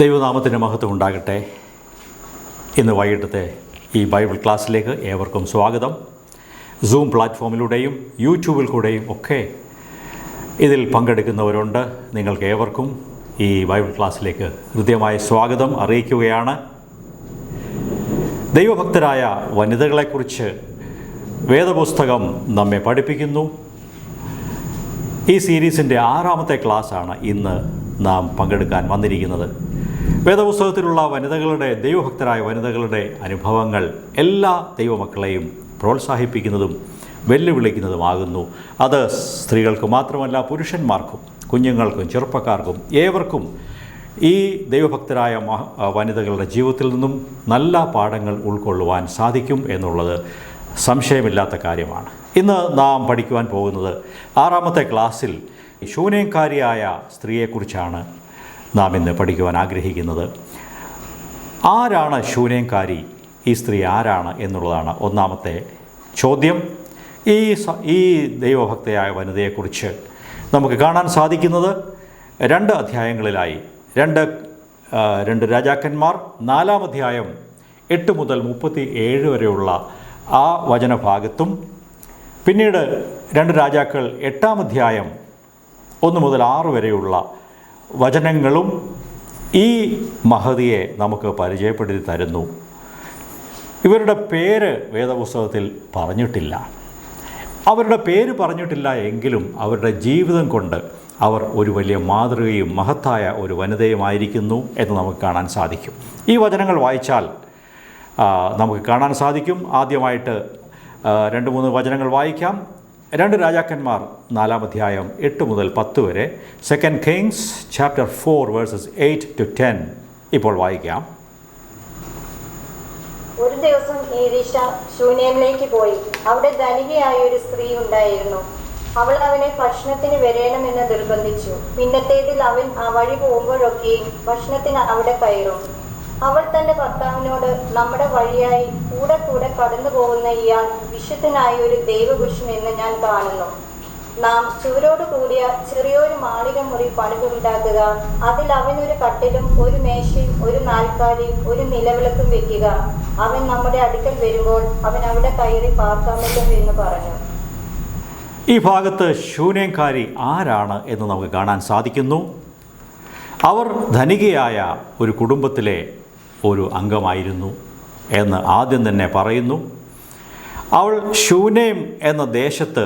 ദൈവനാമത്തിൻ്റെ മഹത്വം ഉണ്ടാകട്ടെ. ഇന്ന് വൈകിട്ടത്തെ ഈ ബൈബിൾ ക്ലാസ്സിലേക്ക് ഏവർക്കും സ്വാഗതം. സൂം പ്ലാറ്റ്ഫോമിലൂടെയും യൂട്യൂബിൽ കൂടെയും ഒക്കെ ഇതിൽ പങ്കെടുക്കുന്നവരുണ്ട്. നിങ്ങൾക്ക് ഏവർക്കും ഈ ബൈബിൾ ക്ലാസ്സിലേക്ക് ഹൃദ്യമായ സ്വാഗതം അറിയിക്കുകയാണ്. ദൈവഭക്തരായ വനിതകളെക്കുറിച്ച് വേദപുസ്തകം നമ്മെ പഠിപ്പിക്കുന്നു. ഈ സീരീസിൻ്റെ 6ാമത്തെ ക്ലാസ്സാണ് ഇന്ന് നാം പങ്കെടുക്കാൻ വന്നിരിക്കുന്നത്. വേദപുസ്തകത്തിലുള്ള ദൈവഭക്തരായ വനിതകളുടെ അനുഭവങ്ങൾ എല്ലാ ദൈവമക്കളെയും പ്രോത്സാഹിപ്പിക്കുന്നതും വെല്ലുവിളിക്കുന്നതുമാകുന്നു. അത് സ്ത്രീകൾക്ക് മാത്രമല്ല, പുരുഷന്മാർക്കും കുഞ്ഞുങ്ങൾക്കും ചെറുപ്പക്കാർക്കും ഏവർക്കും ഈ ദൈവഭക്തരായ വനിതകളുടെ ജീവിതത്തിൽ നിന്നും നല്ല പാഠങ്ങൾ ഉൾക്കൊള്ളുവാൻ സാധിക്കും എന്നുള്ളത് സംശയമില്ലാത്ത കാര്യമാണ്. ഇന്ന് നാം പഠിക്കുവാൻ പോകുന്നത് 6ാമത്തെ ക്ലാസ്സിൽ ശൂനേംകാരിയായ സ്ത്രീയെക്കുറിച്ചാണ് നാം ഇന്ന് പഠിക്കുവാൻ ആഗ്രഹിക്കുന്നത്. ആരാണ് ശൂനേംകാരി? ഈ സ്ത്രീ ആരാണ് എന്നുള്ളതാണ് ഒന്നാമത്തെ ചോദ്യം. ഈ ദൈവഭക്തയായ വനിതയെക്കുറിച്ച് നമുക്ക് കാണാൻ സാധിക്കുന്നത് 2 അധ്യായങ്ങളിലായി. 2 രാജാക്കന്മാർ 4-ാം അധ്യായം 8 മുതൽ 37 വരെയുള്ള ആ വചനഭാഗത്തും, പിന്നീട് 2 രാജാക്കൾ 8-ാം അധ്യായം 1 മുതൽ 6 വരെയുള്ള വചനങ്ങളും ഈ മഹതിയെ നമുക്ക് പരിചയപ്പെടുത്തി തരുന്നു. ഇവരുടെ പേര് വേദപുസ്തകത്തിൽ പറഞ്ഞിട്ടില്ല. അവരുടെ പേര് പറഞ്ഞിട്ടില്ല എങ്കിലും അവരുടെ ജീവിതം കൊണ്ട് അവർ ഒരു വലിയ മാതൃകയും മഹത്തായ ഒരു വനിതയുമായിരിക്കുന്നു എന്ന് നമുക്ക് കാണാൻ സാധിക്കും. ഈ വചനങ്ങൾ വായിച്ചാൽ നമുക്ക് കാണാൻ സാധിക്കും. ആദ്യമായിട്ട് 2-3 വചനങ്ങൾ വായിക്കാം. 2 രാജാക്കന്മാർ 4-ാം അധ്യായം 8 മുതൽ 10 വരെ. 2 Kings chapter 4 verses 8 to 10 ഇപ്പോൾ വായിക്കാം. ഒരു ദിവസം എലീശ ശൂനേമിലേക്ക് പോയി. അവിടെ ധനികയായ ഒരു സ്ത്രീ ഉണ്ടായിരുന്നു. അവൾ അവനെ ഭക്ഷണത്തിന് വരേണമെന്ന് നിർബന്ധിച്ചു. പിന്നത്തേതിൽ അവൻ ആ വഴി പോകുമ്പോഴൊക്കെയും ഭക്ഷണത്തിന് അവിടെ കയറും. അവൾ തന്റെ ഭർത്താവിനോട്, നമ്മുടെ വഴിയായി കൂടെ കൂടെ കടന്നു പോകുന്ന ഇയാൾ വിശുദ്ധനായ ഒരു ദൈവപുരുഷൻ എന്ന് ഞാൻ കാണുന്നു. നാം ചുവരോട് കൂടിയ ചെറിയൊരു മാളിക മുറി പണിതുണ്ടാക്കുക. അതിൽ അവനൊരു കട്ടിലും ഒരു മേശയും ഒരു നാൽക്കാലിയും ഒരു നിലവിളക്കും വെക്കുക. അവൻ നമ്മുടെ അടുക്കൽ വരുമ്പോൾ അവൻ അവിടെ കയറി പാർക്കാമല്ലോ എന്ന് പറഞ്ഞു. ഈ ഭാഗത്ത് ശൂനേംകാരി ആരാണ് എന്ന് നമുക്ക് കാണാൻ സാധിക്കുന്നു. അവർ ധനികയായ ഒരു കുടുംബത്തിലെ ഒരു അംഗമായിരുന്നു എന്ന് ആദ്യം തന്നെ പറയുന്നു. അവൾ ശൂനേം എന്ന ദേശത്ത്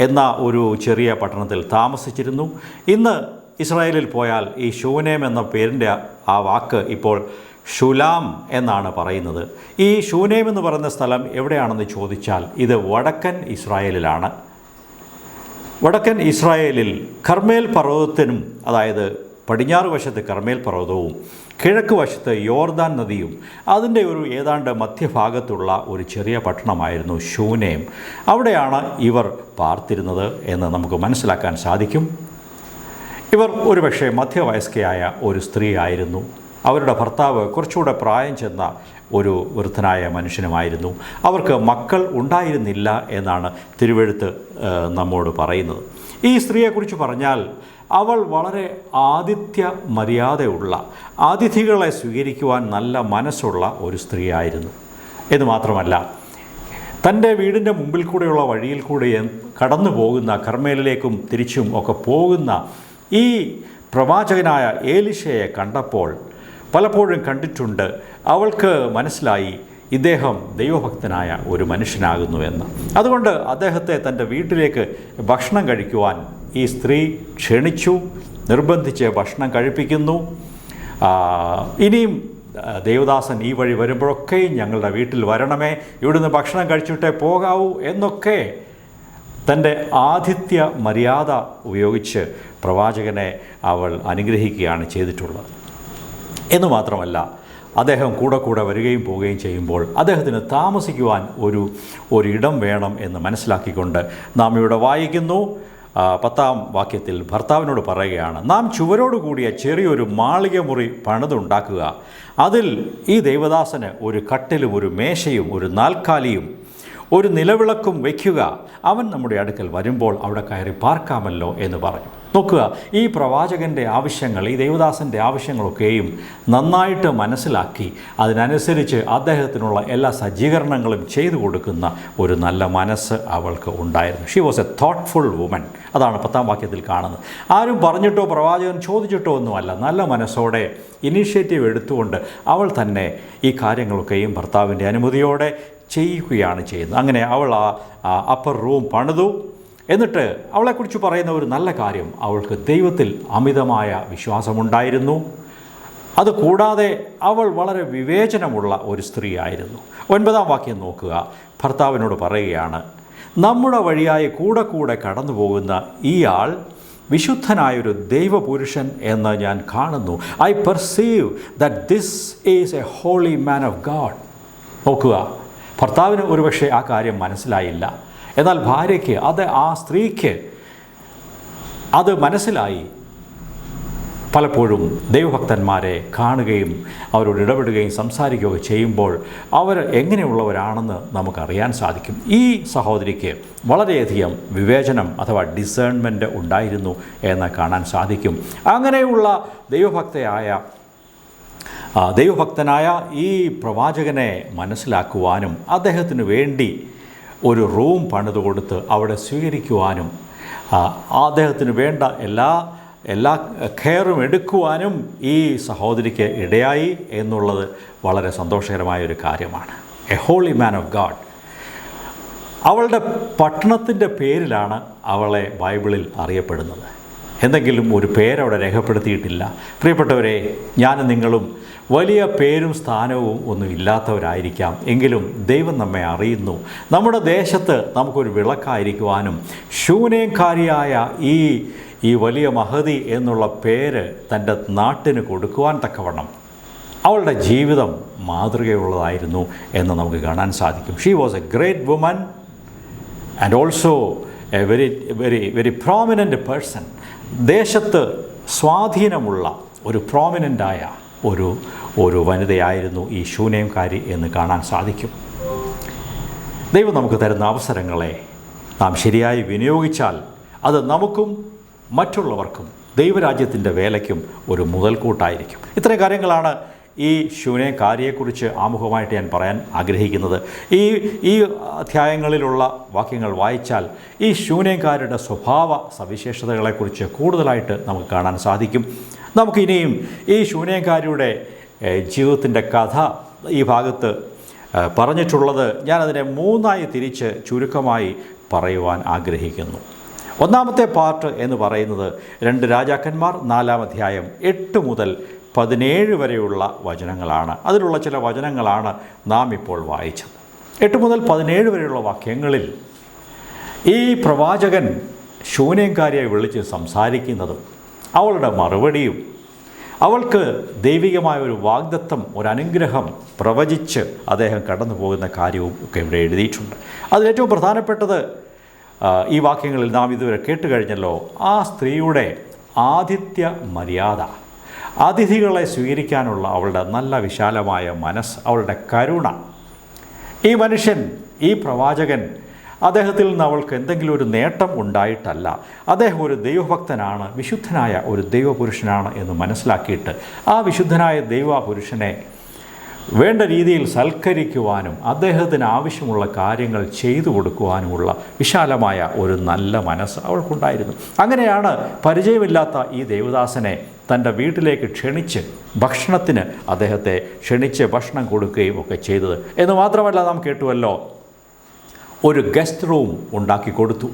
എന്ന ഒരു ചെറിയ പട്ടണത്തിൽ താമസിച്ചിരുന്നു. ഇന്ന് ഇസ്രായേലിൽ പോയാൽ ഈ ശൂനേം എന്ന പേരിൻ്റെ ആ വാക്ക് ഇപ്പോൾ ഷുലാം എന്നാണ് പറയുന്നത്. ഈ ശൂനേം എന്ന് പറയുന്ന സ്ഥലം എവിടെയാണെന്ന് ചോദിച്ചാൽ ഇത് വടക്കൻ ഇസ്രായേലിലാണ്. വടക്കൻ ഇസ്രായേലിൽ കർമേൽ പർവ്വതത്തിനും, അതായത് പടിഞ്ഞാറ് വശത്ത് കർമേൽ പർവ്വതവും കിഴക്ക് വശത്ത് യോർദാൻ നദിയും അതിൻ്റെ ഒരു ഏതാണ്ട് മധ്യഭാഗത്തുള്ള ഒരു ചെറിയ പട്ടണമായിരുന്നു ശൂനേം. അവിടെയാണ് ഇവർ പാർത്തിരുന്നത് എന്ന് നമുക്ക് മനസ്സിലാക്കാൻ സാധിക്കും. ഇവർ ഒരുപക്ഷെ മധ്യവയസ്കയായ ഒരു സ്ത്രീ ആയിരുന്നു. അവരുടെ ഭർത്താവ് കുറച്ചുകൂടെ പ്രായം ചെന്ന ഒരു വൃദ്ധനായ മനുഷ്യനുമായിരുന്നു. അവർക്ക് മക്കൾ ഉണ്ടായിരുന്നില്ല എന്നാണ് തിരുവെഴുത്ത് നമ്മോട് പറയുന്നത്. ഈ സ്ത്രീയെക്കുറിച്ച് പറഞ്ഞാൽ അവൾ വളരെ ആതിഥ്യ മര്യാദയുള്ള, അതിഥികളെ സ്വീകരിക്കുവാൻ നല്ല മനസ്സുള്ള ഒരു സ്ത്രീയായിരുന്നു. എന്ന് മാത്രമല്ല, തൻ്റെ വീടിൻ്റെ മുമ്പിൽ കൂടെയുള്ള വഴിയിൽ കൂടെ കടന്നു പോകുന്ന, കർമ്മേലിലേക്കും തിരിച്ചും ഒക്കെ പോകുന്ന ഈ പ്രവാചകനായ ഏലീശയെ കണ്ടപ്പോൾ, പലപ്പോഴും കണ്ടിട്ടുണ്ട്, അവൾക്ക് മനസ്സിലായി ഇദ്ദേഹം ദൈവഭക്തനായ ഒരു മനുഷ്യനാകുന്നുവെന്ന്. അതുകൊണ്ട് അദ്ദേഹത്തെ തൻ്റെ വീട്ടിലേക്ക് ഭക്ഷണം കഴിക്കുവാൻ ഈ സ്ത്രീ ക്ഷണിച്ചു, നിർബന്ധിച്ച് ഭക്ഷണം കഴിപ്പിക്കുന്നു. ഇനിയും ദേവദാസൻ ഈ വഴി വരുമ്പോഴൊക്കെയും ഞങ്ങളുടെ വീട്ടിൽ വരണമേ, ഇവിടുന്ന് ഭക്ഷണം കഴിച്ചിട്ടേ പോകാവൂ എന്നൊക്കെ തൻ്റെ ആതിഥ്യ മര്യാദ ഉപയോഗിച്ച് പ്രവാചകനെ അവൾ അനുഗ്രഹിക്കുകയാണ് ചെയ്തിട്ടുള്ളത്. എന്ന് മാത്രമല്ല, അദ്ദേഹം കൂടെ കൂടെ വരികയും പോവുകയും ചെയ്യുമ്പോൾ അദ്ദേഹത്തിന് താമസിക്കുവാൻ ഒരിടം വേണം എന്ന് മനസ്സിലാക്കിക്കൊണ്ട് നാം ഇവിടെ വായിക്കുന്നു. 10-ാം വാക്യത്തിൽ ഭർത്താവിനോട് പറയുകയാണ്, നാം ചുവരോട് കൂടിയ ചെറിയൊരു മാളിക മുറി പണിതുണ്ടാക്കുക. അതിൽ ഈ ദൈവദാസന് ഒരു കട്ടിലും ഒരു മേശയും ഒരു നാൽക്കാലിയും ഒരു നിലവിളക്കും വയ്ക്കുക. അവൻ നമ്മുടെ അടുക്കൽ വരുമ്പോൾ അവിടെ കയറി പാർക്കാമല്ലോ എന്ന് പറഞ്ഞു. നോക്കുക, ഈ പ്രവാചകൻ്റെ ആവശ്യങ്ങൾ, ഈ ദൈവദാസൻ്റെ ആവശ്യങ്ങളൊക്കെയും നന്നായിട്ട് മനസ്സിലാക്കി അതിനനുസരിച്ച് അദ്ദേഹത്തിനുള്ള എല്ലാ സജ്ജീകരണങ്ങളും ചെയ്തു കൊടുക്കുന്ന ഒരു നല്ല മനസ്സ് അവൾക്ക് ഉണ്ടായിരുന്നു. She was a thoughtful woman. അതാണ് 10-ാം വാക്യത്തിൽ കാണുന്നത്. ആരും പറഞ്ഞിട്ടോ പ്രവാചകൻ ചോദിച്ചിട്ടോ ഒന്നുമല്ല, നല്ല മനസ്സോടെ ഇനീഷ്യേറ്റീവ് എടുത്തുകൊണ്ട് അവൾ തന്നെ ഈ കാര്യങ്ങളൊക്കെയും ഭർത്താവിൻ്റെ അനുമതിയോടെ ചെയ്യുകയാണ് ചെയ്യുന്നത്. അങ്ങനെ അവൾ ആ അപ്പർ റൂം പണിതു. എന്നിട്ട് അവളെക്കുറിച്ച് പറയുന്ന ഒരു നല്ല കാര്യം, അവൾക്ക് ദൈവത്തിൽ അമിതമായ വിശ്വാസമുണ്ടായിരുന്നു. അതുകൂടാതെ അവൾ വളരെ വിവേചനമുള്ള ഒരു സ്ത്രീ ആയിരുന്നു. 9-ാം വാക്യം നോക്കുക. ഭർത്താവിനോട് പറയുകയാണ്, നമ്മുടെ വഴിയായി കൂടെ കൂടെ കടന്നു പോകുന്ന ഇയാൾ വിശുദ്ധനായൊരു ദൈവപുരുഷൻ എന്ന് ഞാൻ കാണുന്നു. I perceive that this is a holy man of God. നോക്കുക, ഭർത്താവിന് ഒരുപക്ഷെ ആ കാര്യം മനസ്സിലായില്ല. എന്നാൽ ഭാര്യയ്ക്ക്, ആ സ്ത്രീക്ക് അത് മനസ്സിലായി. പലപ്പോഴും ദൈവഭക്തന്മാരെ കാണുകയും അവരോട് ഇടപെടുകയും സംസാരിക്കുകയൊക്കെ ചെയ്യുമ്പോൾ അവർ എങ്ങനെയുള്ളവരാണെന്ന് നമുക്കറിയാൻ സാധിക്കും. ഈ സഹോദരിക്ക് വളരെയധികം വിവേചനം അഥവാ ഡിസേൺമെൻറ്റ് ഉണ്ടായിരുന്നു എന്ന് കാണാൻ സാധിക്കും. അങ്ങനെയുള്ള ദൈവഭക്തനായ ഈ പ്രവാചകനെ മനസ്സിലാക്കുവാനും അദ്ദേഹത്തിന് വേണ്ടി ഒരു റൂം പണിത് കൊടുത്ത് അവിടെ സ്വീകരിക്കുവാനും അദ്ദേഹത്തിന് വേണ്ട എല്ലാ കെയറും എടുക്കുവാനും ഈ സഹോദരിക്ക് ഇടയായി എന്നുള്ളത് വളരെ സന്തോഷകരമായൊരു കാര്യമാണ്. A holy man of God. അവളുടെ പട്ടണത്തിൻ്റെ പേരിലാണ് അവളെ ബൈബിളിൽ അറിയപ്പെടുന്നത്. എന്തെങ്കിലും ഒരു പേരവിടെ രേഖപ്പെടുത്തിയിട്ടില്ല. പ്രിയപ്പെട്ടവരെ, ഞാനും നിങ്ങളും വലിയ പേരും സ്ഥാനവും ഒന്നും ഇല്ലാത്തവരായിരിക്കാം. എങ്കിലും ദൈവം നമ്മെ അറിയുന്നു. നമ്മുടെ ദേശത്ത് നമുക്കൊരു വിളക്കായിരിക്കുവാനും ശൂനേംകാരിയായ ഈ വലിയ മഹതി എന്നുള്ള പേര് തൻ്റെ നാട്ടിന് കൊടുക്കുവാൻ തക്കവണ്ണം അവളുടെ ജീവിതം മാതൃകയുള്ളതായിരുന്നു എന്ന് നമുക്ക് കാണാൻ സാധിക്കും. She was a great woman and also a very prominent person. ദേശത്ത് സ്വാധീനമുള്ള ഒരു പ്രോമിനൻ്റായ ഒരു വനിതയായിരുന്നു ഈ ശൂനേംകാരി എന്ന് കാണാൻ സാധിക്കും. ദൈവം നമുക്ക് തരുന്ന അവസരങ്ങളെ നാം ശരിയായി വിനിയോഗിച്ചാൽ അത് നമുക്കും മറ്റുള്ളവർക്കും ദൈവരാജ്യത്തിൻ്റെ വേലയ്ക്കും ഒരു മുതൽക്കൂട്ടായിരിക്കും. ഇത്രയും കാര്യങ്ങളാണ് ഈ ശൂനേംകാരിയെക്കുറിച്ച് ആമുഖമായിട്ട് ഞാൻ പറയാൻ ആഗ്രഹിക്കുന്നത്. ഈ അധ്യായങ്ങളിലുള്ള വാക്യങ്ങൾ വായിച്ചാൽ ഈ ശൂനേംകാരുടെ സ്വഭാവ സവിശേഷതകളെക്കുറിച്ച് കൂടുതലായിട്ട് നമുക്ക് കാണാൻ സാധിക്കും. നമുക്കിനിയും ഈ ശൂനേംകാരിയുടെ ജീവിതത്തിൻ്റെ കഥ ഈ ഭാഗത്ത് പറഞ്ഞിട്ടുള്ളത് ഞാനതിനെ 3ആയി തിരിച്ച് ചുരുക്കമായി പറയുവാൻ ആഗ്രഹിക്കുന്നു. ഒന്നാമത്തെ പാർട്ട് എന്ന് പറയുന്നത് 2 രാജാക്കന്മാർ 4-ാം അധ്യായം 8 മുതൽ 17 വരെയുള്ള വചനങ്ങളാണ്. അതിലുള്ള ചില വചനങ്ങളാണ് നാം ഇപ്പോൾ വായിച്ചത്. 8 മുതൽ 17 വരെയുള്ള വാക്യങ്ങളിൽ ഈ പ്രവാചകൻ ശൂനേംകാരിയെ വിളിച്ച് സംസാരിക്കുന്നതും അവളുടെ മറുപടിയും അവൾക്ക് ദൈവികമായ ഒരു വാഗ്ദത്തം, ഒരു അനുഗ്രഹം പ്രവചിച്ച് അദ്ദേഹം കടന്നു പോകുന്ന കാര്യവും ഒക്കെ ഇവിടെ എഴുതിയിട്ടുണ്ട്. അതിലേറ്റവും പ്രധാനപ്പെട്ടത് ഈ വാക്യങ്ങളിൽ നാം ഇതുവരെ കേട്ടുകഴിഞ്ഞല്ലോ, ആ സ്ത്രീയുടെ ആതിഥ്യ മര്യാദ, അതിഥികളെ സ്വീകരിക്കാനുള്ള അവളുടെ നല്ല വിശാലമായ മനസ്സ്, അവളുടെ കരുണ. ഈ മനുഷ്യൻ, ഈ പ്രവാചകൻ, അദ്ദേഹത്തിൽ നിന്ന് അവൾക്ക് എന്തെങ്കിലും ഒരു നേട്ടം ഉണ്ടായിട്ടല്ല, അദ്ദേഹം ഒരു ദൈവഭക്തനാണ്, വിശുദ്ധനായ ഒരു ദൈവപുരുഷനാണ് എന്ന് മനസ്സിലാക്കിയിട്ട് ആ വിശുദ്ധനായ ദൈവപുരുഷനെ വേണ്ട രീതിയിൽ സൽക്കരിക്കുവാനും അദ്ദേഹത്തിന് ആവശ്യമുള്ള കാര്യങ്ങൾ ചെയ്തു കൊടുക്കുവാനുമുള്ള വിശാലമായ ഒരു നല്ല മനസ്സ് അവൾക്കുണ്ടായിരുന്നു. അങ്ങനെയാണ് പരിചയമില്ലാത്ത ഈ ദേവദാസനെ തൻ്റെ വീട്ടിലേക്ക് ക്ഷണിച്ച് ഭക്ഷണത്തിന് അദ്ദേഹത്തെ ക്ഷണിച്ച് ഭക്ഷണം കൊടുക്കുകയും ഒക്കെ ചെയ്തത്. എന്ന് മാത്രമല്ല, നാം കേട്ടുവല്ലോ, ഒരു ഗസ്റ്റ് റൂം ഉണ്ടാക്കി കൊടുത്തു.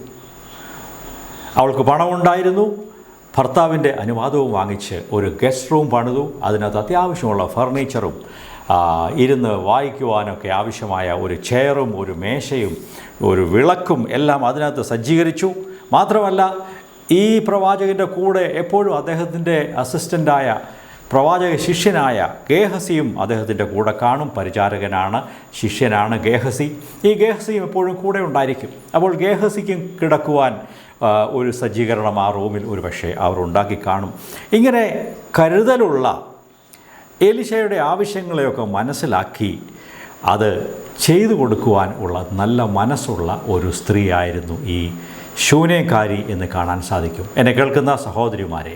അവൾക്ക് പണമുണ്ടായിരുന്നു, ഭർത്താവിൻ്റെ അനുവാദവും വാങ്ങിച്ച് ഒരു ഗസ്റ്റ് റൂം പണിതു. അതിനകത്ത് അത്യാവശ്യമുള്ള ഫർണിച്ചറും ഇരുന്ന് വായിക്കുവാനൊക്കെ ആവശ്യമായ ഒരു ചെയറും ഒരു മേശയും ഒരു വിളക്കും എല്ലാം അതിനകത്ത് സജ്ജീകരിച്ചു. മാത്രമല്ല, ഈ പ്രവാചകൻ്റെ കൂടെ എപ്പോഴും അദ്ദേഹത്തിൻ്റെ അസിസ്റ്റൻ്റായ പ്രവാചക ശിഷ്യനായ ഗേഹസിയും അദ്ദേഹത്തിൻ്റെ കൂടെ കാണും. പരിചാരകനാണ്, ശിഷ്യനാണ് ഗേഹസി. ഈ ഗേഹസിയും എപ്പോഴും കൂടെ ഉണ്ടായിരിക്കും. അപ്പോൾ ഗേഹസിക്കും കിടക്കുവാൻ ഒരു സജ്ജീകരണം ആ റൂമിൽ ഒരു പക്ഷേ അവർ ഉണ്ടാക്കി കാണും. ഇങ്ങനെ കരുതലുള്ള എലീശയുടെ ആവശ്യങ്ങളെയൊക്കെ മനസ്സിലാക്കി അത് ചെയ്തു കൊടുക്കുവാൻ ഉള്ള നല്ല മനസ്സുള്ള ഒരു സ്ത്രീയായിരുന്നു ഈ ശൂന്യക്കാരി എന്ന് കാണാൻ സാധിക്കും. എന്നെ കേൾക്കുന്ന സഹോദരിമാരെ,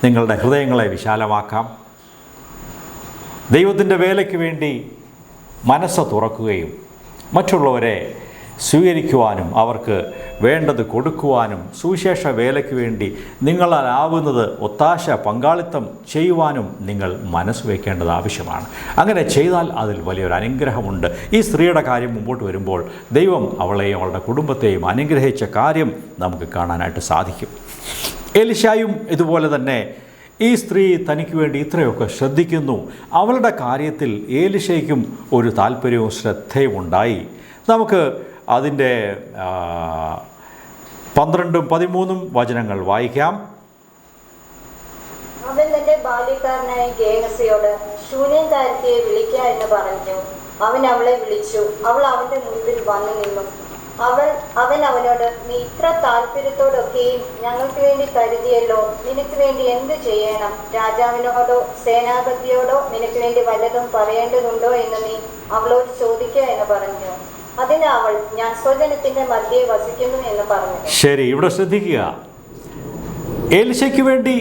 നിങ്ങളുടെ ഹൃദയങ്ങളെ വിശാലമാക്കാം. ദൈവത്തിൻ്റെ വേലയ്ക്ക് വേണ്ടി മനസ്സ് തുറക്കുകയും മറ്റുള്ളവരെ സ്വീകരിക്കുവാനും അവർക്ക് വേണ്ടത് കൊടുക്കുവാനും സുവിശേഷ വേലയ്ക്ക് വേണ്ടി നിങ്ങളാലാവുന്നത് ഒത്താശ പങ്കാളിത്തം ചെയ്യുവാനും നിങ്ങൾ മനസ്സ് വയ്ക്കേണ്ടത് ആവശ്യമാണ്. അങ്ങനെ ചെയ്താൽ അതിൽ വലിയൊരു അനുഗ്രഹമുണ്ട്. ഈ സ്ത്രീയുടെ കാര്യം മുമ്പോട്ട് വരുമ്പോൾ ദൈവം അവളെയും അവളുടെ കുടുംബത്തെയും അനുഗ്രഹിച്ച കാര്യം നമുക്ക് കാണാനായിട്ട് സാധിക്കും. എലിശായും ഇതുപോലെ തന്നെ ഈ സ്ത്രീ തനിക്ക് വേണ്ടി ഇത്രയൊക്കെ ശ്രദ്ധിക്കുന്നു. അവളുടെ കാര്യത്തിൽ എലീശയ്ക്കും ഒരു താല്പര്യവും ശ്രദ്ധയും ഉണ്ടായി. നമുക്ക് അതിൻ്റെ 12-13 വചനങ്ങൾ വായിക്കാം. അവൻ തന്റെ ബാല്യക്കാരനായ ഗേഹസിയോട് ശൂന്യക്കാരത്തിയെ വിളിക്ക എന്ന് പറഞ്ഞു. അവൻ അവളെ വിളിച്ചു. അവൾ അവന്റെ മുൻപിൽ വന്നു നിന്നു. അവൻ അവനോട്, നീ ഇത്ര താല്പര്യത്തോടൊക്കെയും ഞങ്ങൾക്ക് വേണ്ടി കരുതിയല്ലോ, നിനക്ക് വേണ്ടി എന്ത് ചെയ്യണം? രാജാവിനോടോ സേനാപതിയോടോ നിനക്ക് വേണ്ടി വല്ലതും പറയേണ്ടതുണ്ടോ എന്ന് നീ അവളോട് ചോദിക്കുക എന്ന് പറഞ്ഞു. അതിന് അവൾ, ഞാൻ സ്വജനത്തിന്റെ മധ്യേ വസിക്കുന്നു എന്ന് പറഞ്ഞു. ശരി, ഇവിടെ ശ്രദ്ധിക്കുക. എലീശയ്ക്ക് വേണ്ടി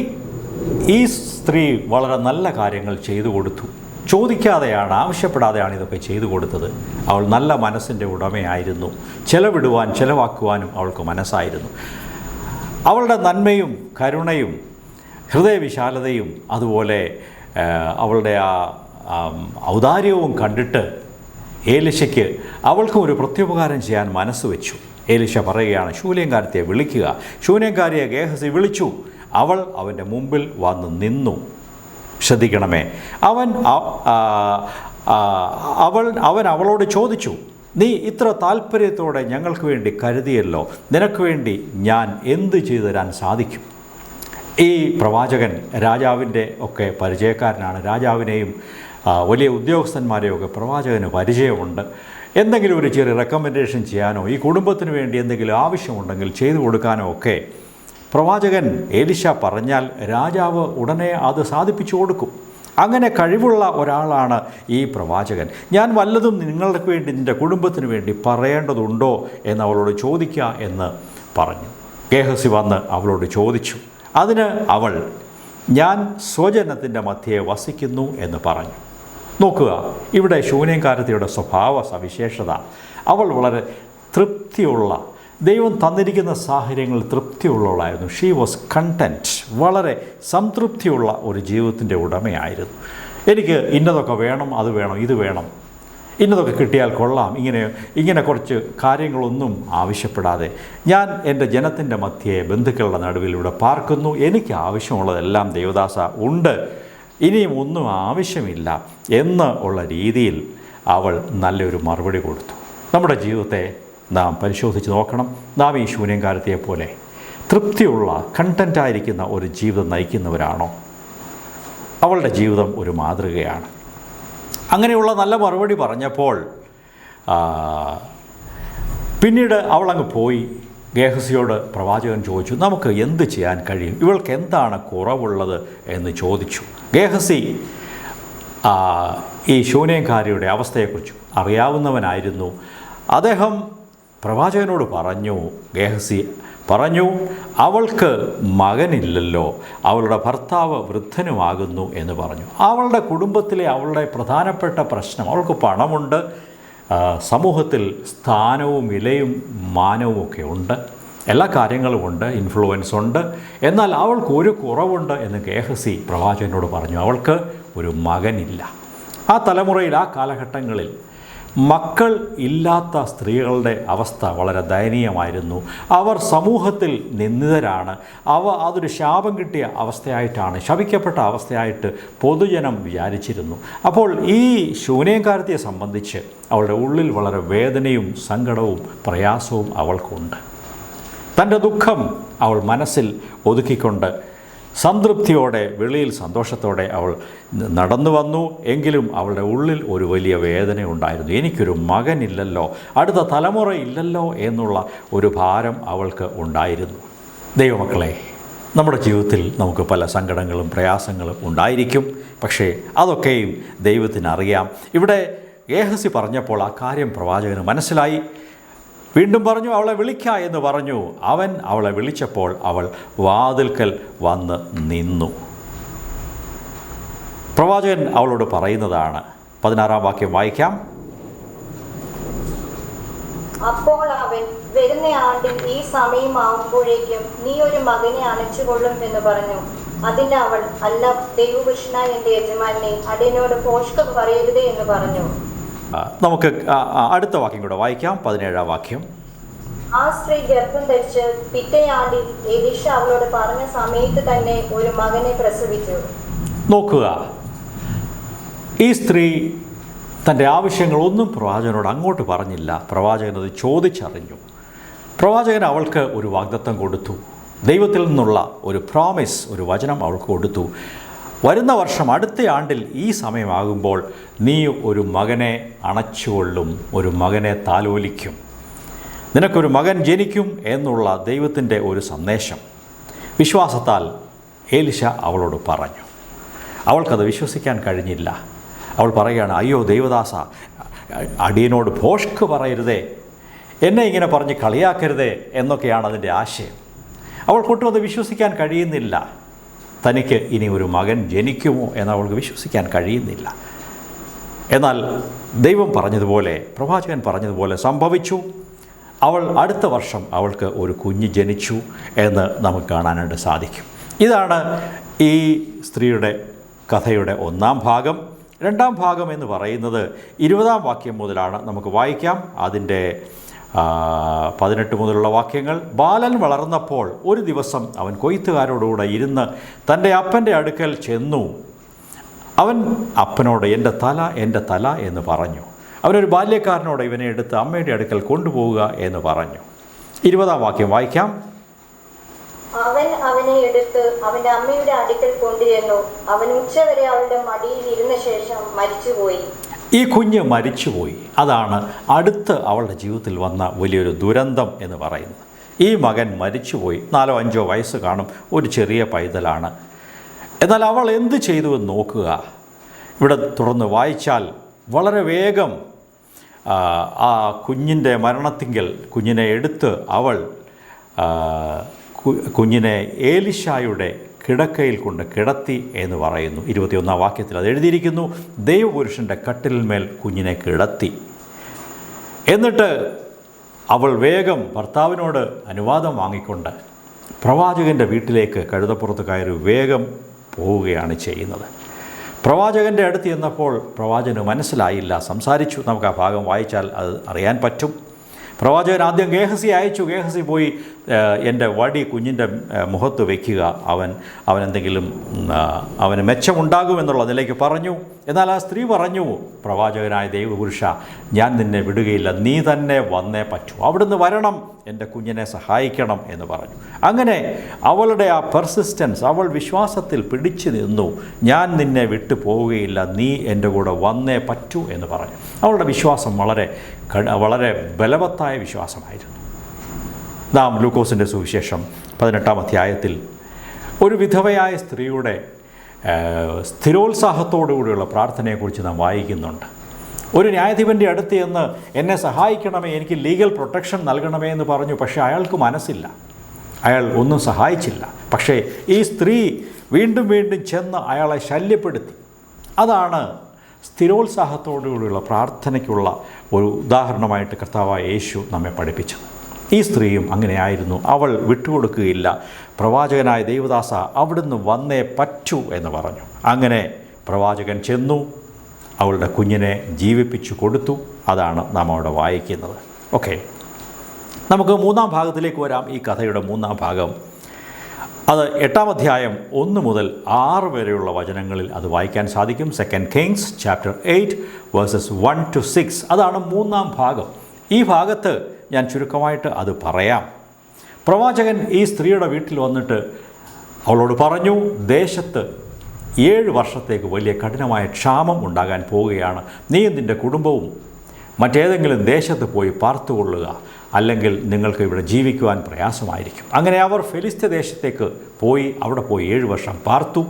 ഈ സ്ത്രീ വളരെ നല്ല കാര്യങ്ങൾ ചെയ്തു കൊടുത്തു. ചോദിക്കാതെയാണ്, ആവശ്യപ്പെടാതെയാണ് ഇതൊക്കെ ചെയ്തു കൊടുത്തത്. അവൾ നല്ല മനസ്സിൻ്റെ ഉടമയായിരുന്നു. ചെലവാക്കുവാനും അവൾക്ക് മനസ്സായിരുന്നു. അവളുടെ നന്മയും കരുണയും ഹൃദയവിശാലതയും അതുപോലെ അവളുടെ ഔദാര്യവും കണ്ടിട്ട് എലീശയ്ക്ക് അവൾക്കും ഒരു പ്രത്യുപകാരം ചെയ്യാൻ മനസ്സ് വെച്ചു. എലീശ പറയുകയാണ്, ശൂന്യക്കാരത്തെ വിളിക്കുക. ശൂന്യക്കാരിയെ ഗേഹസി വിളിച്ചു. അവൾ അവൻ്റെ മുമ്പിൽ വന്ന് നിന്നു. ശ്രദ്ധിക്കണമേ, അവൻ അവളോട് ചോദിച്ചു, നീ ഇത്ര താല്പര്യത്തോടെ ഞങ്ങൾക്ക് വേണ്ടി കരുതിയല്ലോ, നിനക്ക് വേണ്ടി ഞാൻ എന്ത് ചെയ്തു തരാൻ സാധിക്കും? ഈ പ്രവാചകൻ രാജാവിൻ്റെ ഒക്കെ പരിചയക്കാരനാണ്. രാജാവിനെയും വലിയ ഉദ്യോഗസ്ഥന്മാരെയൊക്കെ പ്രവാചകന് പരിചയമുണ്ട്. എന്തെങ്കിലും ഒരു ചെറിയ റെക്കമെൻഡേഷൻ ചെയ്യാനോ ഈ കുടുംബത്തിന് വേണ്ടി എന്തെങ്കിലും ആവശ്യമുണ്ടെങ്കിൽ ചെയ്തു കൊടുക്കാനോ ഒക്കെ പ്രവാചകൻ എലീശ പറഞ്ഞാൽ രാജാവ് ഉടനെ അത് സാധിപ്പിച്ചു കൊടുക്കും. അങ്ങനെ കഴിവുള്ള ഒരാളാണ് ഈ പ്രവാചകൻ. ഞാൻ വല്ലതും നിങ്ങൾക്ക് വേണ്ടി, നിൻ്റെ കുടുംബത്തിന് വേണ്ടി പറയേണ്ടതുണ്ടോ എന്ന് അവളോട് ചോദിക്കുക എന്ന് പറഞ്ഞു. ഗേഹസി വന്ന് അവളോട് ചോദിച്ചു. അതിന് അവൾ, ഞാൻ സ്വജനത്തിൻ്റെ മധ്യേ വസിക്കുന്നു എന്ന് പറഞ്ഞു. നോക്കുക, ഇവിടെ ശൂന്യക്കാരത്തിയുടെ സ്വഭാവ സവിശേഷത, അവൾ വളരെ തൃപ്തിയുള്ള, ദൈവം തന്നിരിക്കുന്ന സാഹചര്യങ്ങളിൽ തൃപ്തിയുള്ളവളായിരുന്നു. ഷീ വാസ് കണ്ടൻറ്റ്, വളരെ സംതൃപ്തിയുള്ള ഒരു ജീവിതത്തിൻ്റെ ഉടമയായിരുന്നു. എനിക്ക് ഇന്നതൊക്കെ വേണം, അത് വേണം, ഇത് വേണം, ഇന്നതൊക്കെ കിട്ടിയാൽ കൊള്ളാം, ഇങ്ങനെ കുറച്ച് കാര്യങ്ങളൊന്നും ആവശ്യപ്പെടാതെ ഞാൻ എൻ്റെ ജനത്തിൻ്റെ മധ്യേ ബന്ധുക്കളുടെ നടുവിൽ ഇവിടെ പാർക്കുന്നു. എനിക്ക് ആവശ്യമുള്ളതെല്ലാം ദേവദാസ ഉണ്ട്, ഇനിയും ഒന്നും ആവശ്യമില്ല എന്ന് ഉള്ള രീതിയിൽ അവൾ നല്ലൊരു മറുപടി കൊടുത്തു. നമ്മുടെ ജീവിതത്തെ നാം പരിശോധിച്ച് നോക്കണം. നാം ഈ ശൂന്യക്കാരത്തെ പോലെ തൃപ്തിയുള്ള, കണ്ടൻ്റായിരിക്കുന്ന ഒരു ജീവിതം നയിക്കുന്നവരാണോ? അവളുടെ ജീവിതം ഒരു മാതൃകയാണ്. അങ്ങനെയുള്ള നല്ല മറുപടി പറഞ്ഞപ്പോൾ പിന്നീട് അവളങ്ങ് പോയി. ഗേഹസിയോട് പ്രവാചകൻ ചോദിച്ചു, നമുക്ക് എന്ത് ചെയ്യാൻ കഴിയും? ഇവൾക്ക് എന്താണ് കുറവുള്ളത് എന്ന് ചോദിച്ചു. ഗേഹസി ഈ ശൂന്യക്കാരിയുടെ അവസ്ഥയെക്കുറിച്ച് അറിയാവുന്നവനായിരുന്നു. അദ്ദേഹം പ്രവാചകനോട് പറഞ്ഞു, ഗേഹസി പറഞ്ഞു, അവൾക്ക് മകനില്ലല്ലോ, അവളുടെ ഭർത്താവ് വൃദ്ധനുമാകുന്നു എന്ന് പറഞ്ഞു. അവളുടെ കുടുംബത്തിലെ അവളുടെ പ്രധാനപ്പെട്ട പ്രശ്നം, അവൾക്ക് പണമുണ്ട്, സമൂഹത്തിൽ സ്ഥാനവും വിലയും മാനവും ഒക്കെ ഉണ്ട്, എല്ലാ കാര്യങ്ങളുമുണ്ട്, ഇൻഫ്ലുവൻസ് ഉണ്ട്. എന്നാൽ അവൾക്ക് ഒരു കുറവുണ്ട് എന്ന് ഗേഹസി പ്രവാചകനോട് പറഞ്ഞു. അവൾക്ക് ഒരു മകനില്ല. ആ തലമുറയിൽ, ആ കാലഘട്ടങ്ങളിൽ മക്കൾ ഇല്ലാത്ത സ്ത്രീകളുടെ അവസ്ഥ വളരെ ദയനീയമായിരുന്നു. അവർ സമൂഹത്തിൽ നിന്ദിതരാണ്. അതൊരു ശാപം കിട്ടിയ അവസ്ഥയായിട്ടാണ്, ശപിക്കപ്പെട്ട അവസ്ഥയായിട്ട് പൊതുജനം വിചാരിച്ചിരുന്നു. അപ്പോൾ ഈ ശൂന്യക്കാരത്തെ സംബന്ധിച്ച് അവളുടെ ഉള്ളിൽ വളരെ വേദനയും സങ്കടവും പ്രയാസവും അവൾക്കുണ്ട്. തൻ്റെ ദുഃഖം അവൾ മനസ്സിൽ ഒതുക്കിക്കൊണ്ട് സംതൃപ്തിയോടെ, വെളിയിൽ സന്തോഷത്തോടെ അവൾ നടന്നു വന്നു. എങ്കിലും അവളുടെ ഉള്ളിൽ ഒരു വലിയ വേദന ഉണ്ടായിരുന്നു. എനിക്കൊരു മകനില്ലല്ലോ, അടുത്ത തലമുറ ഇല്ലല്ലോ എന്നുള്ള ഒരു ഭാരം അവൾക്ക് ഉണ്ടായിരുന്നു. ദൈവമക്കളെ, നമ്മുടെ ജീവിതത്തിൽ നമുക്ക് പല സങ്കടങ്ങളും പ്രയാസങ്ങളും ഉണ്ടായിരിക്കും. പക്ഷേ അതൊക്കെയും ദൈവത്തിനറിയാം. ഇവിടെ ഗേഹസി പറഞ്ഞപ്പോൾ ആ കാര്യം പ്രവാചകന് മനസ്സിലായി. വീണ്ടും പറഞ്ഞു, അവളെ വിളിക്ക എന്ന് പറഞ്ഞു. അവൻ അവളെ വിളിച്ചപ്പോൾ അവൾ വാതിൽക്കൽ വന്ന് നിന്നു. പ്രവാചകൻ അവളോട് പറയുന്നതാണ്. 16-ാം വാക്യം വായിക്കാം. അപ്പോൾ അവൻ, വരുന്ന ആണ്ടിൽ ഈ സമയമാകുമ്പോഴേക്കും നീ ഒരു മകനെ അണച്ചുകൊള്ളും എന്ന് പറഞ്ഞു. അതിന് അവൾ, അല്ല ദൈവപുരുഷനായ എൻ്റെ യജമാനെ, അടിയനോട് ഭോഷ്ക് പറയരുതേ എന്ന് പറഞ്ഞു. നമുക്ക് അടുത്ത വാക്യം കൂടെ വായിക്കാം. 17-ാം വാക്യം. ആ സ്ത്രീ ഗർഭം ധരിച്ച് പിറ്റേ ആണ്ടിൽ എലീശ അവളോട് പറഞ്ഞ സമയത്ത് തന്നെ ഒരു മകനെ പ്രസവിച്ചു. നോക്കുക, ഈ സ്ത്രീ തൻ്റെ ആവശ്യങ്ങളൊന്നും പ്രവാചകനോട് അങ്ങോട്ട് പറഞ്ഞില്ല. പ്രവാചകൻ അത് ചോദിച്ചറിഞ്ഞു. പ്രവാചകൻ അവൾക്ക് ഒരു വാഗ്ദത്തം കൊടുത്തു. ദൈവത്തിൽ നിന്നുള്ള ഒരു പ്രോമിസ്, ഒരു വചനം അവൾക്ക് കൊടുത്തു. വരുന്ന വർഷം, അടുത്ത ആണ്ടിൽ ഈ സമയമാകുമ്പോൾ നീ ഒരു മകനെ അണച്ചുകൊള്ളും, ഒരു മകനെ താലോലിക്കും, നിനക്കൊരു മകൻ ജനിക്കും എന്നുള്ള ദൈവത്തിൻ്റെ ഒരു സന്ദേശം വിശ്വാസത്താൽ എലീശ അവളോട് പറഞ്ഞു. അവൾക്കത് വിശ്വസിക്കാൻ കഴിഞ്ഞില്ല. അവൾ പറയുകയാണ്, അയ്യോ ദൈവദാസ, അടിയനോട് ഭോഷ്ക് പറയരുതേ, എന്നെ ഇങ്ങനെ പറഞ്ഞ് കളിയാക്കരുതേ എന്നൊക്കെയാണ് അതിൻ്റെ ആശയം. അവൾക്കൊട്ടും അത് വിശ്വസിക്കാൻ കഴിയുന്നില്ല. തനിക്ക് ഇനി ഒരു മകൻ ജനിക്കുമോ എന്നവൾക്ക് വിശ്വസിക്കാൻ കഴിയുന്നില്ല. എന്നാൽ ദൈവം പറഞ്ഞതുപോലെ, പ്രവാചകൻ പറഞ്ഞതുപോലെ സംഭവിച്ചു. അവൾ അടുത്ത വർഷം അവൾക്ക് ഒരു കുഞ്ഞ് ജനിച്ചു എന്ന് നമുക്ക് കാണാനായിട്ട് സാധിക്കും. ഇതാണ് ഈ സ്ത്രീയുടെ കഥയുടെ ഒന്നാം ഭാഗം. രണ്ടാം ഭാഗം എന്ന് പറയുന്നത് 20-ാം വാക്യം മുതലാണ്. നമുക്ക് വായിക്കാം. അതിൻ്റെ 18 മുതലുള്ള വാക്യങ്ങൾ. ബാലൻ വളർന്നപ്പോൾ ഒരു ദിവസം അവൻ കൊയ്ത്തുകാരോടുകൂടെ ഇരുന്ന് തൻ്റെ അപ്പൻ്റെ അടുക്കൽ ചെന്നു. അവൻ അപ്പനോട്, എൻ്റെ തല എന്ന് പറഞ്ഞു. അവനൊരു ബാല്യക്കാരനോട്, ഇവനെ എടുത്ത് അമ്മയുടെ അടുക്കൽ കൊണ്ടുപോവുക എന്ന് പറഞ്ഞു. 20-ാം വാക്യം വായിക്കാം. അവൻ അവനെ എടുത്ത് അവന്റെ അമ്മയുടെ അടുക്കൽ കൊണ്ടുചെന്നു. അവൻ ഉച്ചവരെ അവളുടെ മടിയിൽ ഇരുന്ന ശേഷം മരിച്ചുപോയി. ഈ കുഞ്ഞ് മരിച്ചുപോയി. അതാണ് അടുത്ത് അവളുടെ ജീവിതത്തിൽ വന്ന വലിയൊരു ദുരന്തം എന്ന് പറയുന്നത്. ഈ മകൻ മരിച്ചുപോയി. 4-5 വയസ്സ് കാണും, ഒരു ചെറിയ പൈതലാണ്. എന്നാൽ അവൾ എന്ത് ചെയ്തു എന്ന് നോക്കുക. ഇവിടെ തുടർന്ന് വായിച്ചാൽ വളരെ വേഗം ആ കുഞ്ഞിൻ്റെ മരണത്തിങ്കൽ കുഞ്ഞിനെ എടുത്ത് അവൾ കുഞ്ഞിനെ ഏലിശായുടെ കിടക്കയിൽ കൊണ്ട് കിടത്തി എന്ന് പറയുന്നു. 21-ാം വാക്യത്തിൽ അത് എഴുതിയിരിക്കുന്നു. ദൈവപുരുഷൻ്റെ കട്ടിലിന്മേൽ കുഞ്ഞിനെ കിടത്തി. എന്നിട്ട് അവൾ വേഗം ഭർത്താവിനോട് അനുവാദം വാങ്ങിക്കൊണ്ട് പ്രവാചകൻ്റെ വീട്ടിലേക്ക് കഴുതപ്പുറത്ത് കയറി വേഗം പോവുകയാണ് ചെയ്യുന്നത്. പ്രവാചകൻ്റെ അടുത്ത് ചെന്നപ്പോൾ പ്രവാചകന് മനസ്സിലായില്ല. സംസാരിച്ചു. നമുക്ക് ആ ഭാഗം വായിച്ചാൽ അത് അറിയാൻ പറ്റും. പ്രവാചകൻ ആദ്യം ഗേഹസി അയച്ചു. ഗേഹസി പോയി എൻ്റെ വടി കുഞ്ഞിൻ്റെ മുഖത്ത് വയ്ക്കുക, അവനെന്തെങ്കിലും അവന് മെച്ചമുണ്ടാകുമെന്നുള്ളതിലേക്ക് പറഞ്ഞു. എന്നാൽ ആ സ്ത്രീ പറഞ്ഞു, പ്രവാചകനായ ദൈവപുരുഷ, ഞാൻ നിന്നെ വിടുകയില്ല, നീ തന്നെ വന്നേ പറ്റൂ, അവിടുന്ന് വരണം, എൻ്റെ കുഞ്ഞിനെ സഹായിക്കണം എന്ന് പറഞ്ഞു. അങ്ങനെ അവളുടെ ആ പെർസിസ്റ്റൻസ്, അവൾ വിശ്വാസത്തിൽ പിടിച്ചു നിന്നു. ഞാൻ നിന്നെ വിട്ടു പോവുകയില്ല, നീ എൻ്റെ കൂടെ വന്നേ പറ്റൂ എന്ന് പറഞ്ഞു. അവളുടെ വിശ്വാസം വളരെ ബലവത്തായ വിശ്വാസമായിരുന്നു. നാം ലൂക്കോസിൻ്റെ സുവിശേഷം 18-ാം അധ്യായത്തിൽ ഒരു വിധവയായ സ്ത്രീയുടെ സ്ഥിരോത്സാഹത്തോടുകൂടിയുള്ള പ്രാർത്ഥനയെക്കുറിച്ച് നാം വായിക്കുന്നുണ്ട്. ഒരു ന്യായാധിപൻ്റെ അടുത്ത് ചെന്ന് എന്നെ സഹായിക്കണമേ, എനിക്ക് ലീഗൽ പ്രൊട്ടക്ഷൻ നൽകണമേ എന്ന് പറഞ്ഞു. പക്ഷേ അയാൾക്ക് മനസ്സില്ല, അയാൾ ഒന്നും സഹായിച്ചില്ല. പക്ഷേ ഈ സ്ത്രീ വീണ്ടും വീണ്ടും ചെന്ന് അയാളെ ശല്യപ്പെടുത്തി. അതാണ് സ്ഥിരോത്സാഹത്തോടുകൂടിയുള്ള പ്രാർത്ഥനയ്ക്കുള്ള ഒരു ഉദാഹരണമായിട്ട് കർത്താവായ യേശു നമ്മെ പഠിപ്പിച്ചത്. ഈ സ്ത്രീയും അങ്ങനെയായിരുന്നു. അവൾ വിട്ടുകൊടുക്കുകയില്ല. പ്രവാചകനായ ദൈവദാസ, അവിടുന്ന് വന്നേ പറ്റൂ എന്ന് പറഞ്ഞു. അങ്ങനെ പ്രവാചകൻ ചെന്നു, അവളുടെ കുഞ്ഞിനെ ജീവിപ്പിച്ചു കൊടുത്തു. അതാണ് നാം അവിടെ വായിക്കുന്നത്. ഓക്കെ, നമുക്ക് 3-ാം ഭാഗത്തിലേക്ക് വരാം. ഈ കഥയുടെ 3-ാം ഭാഗം, അത് 8-ാം അധ്യായം 1 മുതൽ 6 വരെയുള്ള വചനങ്ങളിൽ അത് വായിക്കാൻ സാധിക്കും. 2 Kings chapter 8 verses 1 to 6. അതാണ് 3-ാം ഭാഗം. ഈ ഭാഗത്ത് ഞാൻ ചുരുക്കമായിട്ട് അത് പറയാം. പ്രവാചകൻ ഈ സ്ത്രീയുടെ വീട്ടിൽ വന്നിട്ട് അവളോട് പറഞ്ഞു, ദേശത്ത് 7 വർഷത്തേക്ക് വലിയ കഠിനമായ ക്ഷാമം ഉണ്ടാകാൻ പോവുകയാണ്. നീയും നിൻ്റെ കുടുംബവും മറ്റേതെങ്കിലും ദേശത്ത് പോയി പാർത്തുകൊള്ളുക, അല്ലെങ്കിൽ നിങ്ങൾക്ക് ഇവിടെ ജീവിക്കുവാൻ പ്രയാസമായിരിക്കും. അങ്ങനെ അവർ ഫെലിസ്ത്യ ദേശത്തേക്ക് പോയി. അവിടെ പോയി 7 വർഷം പാർത്തു.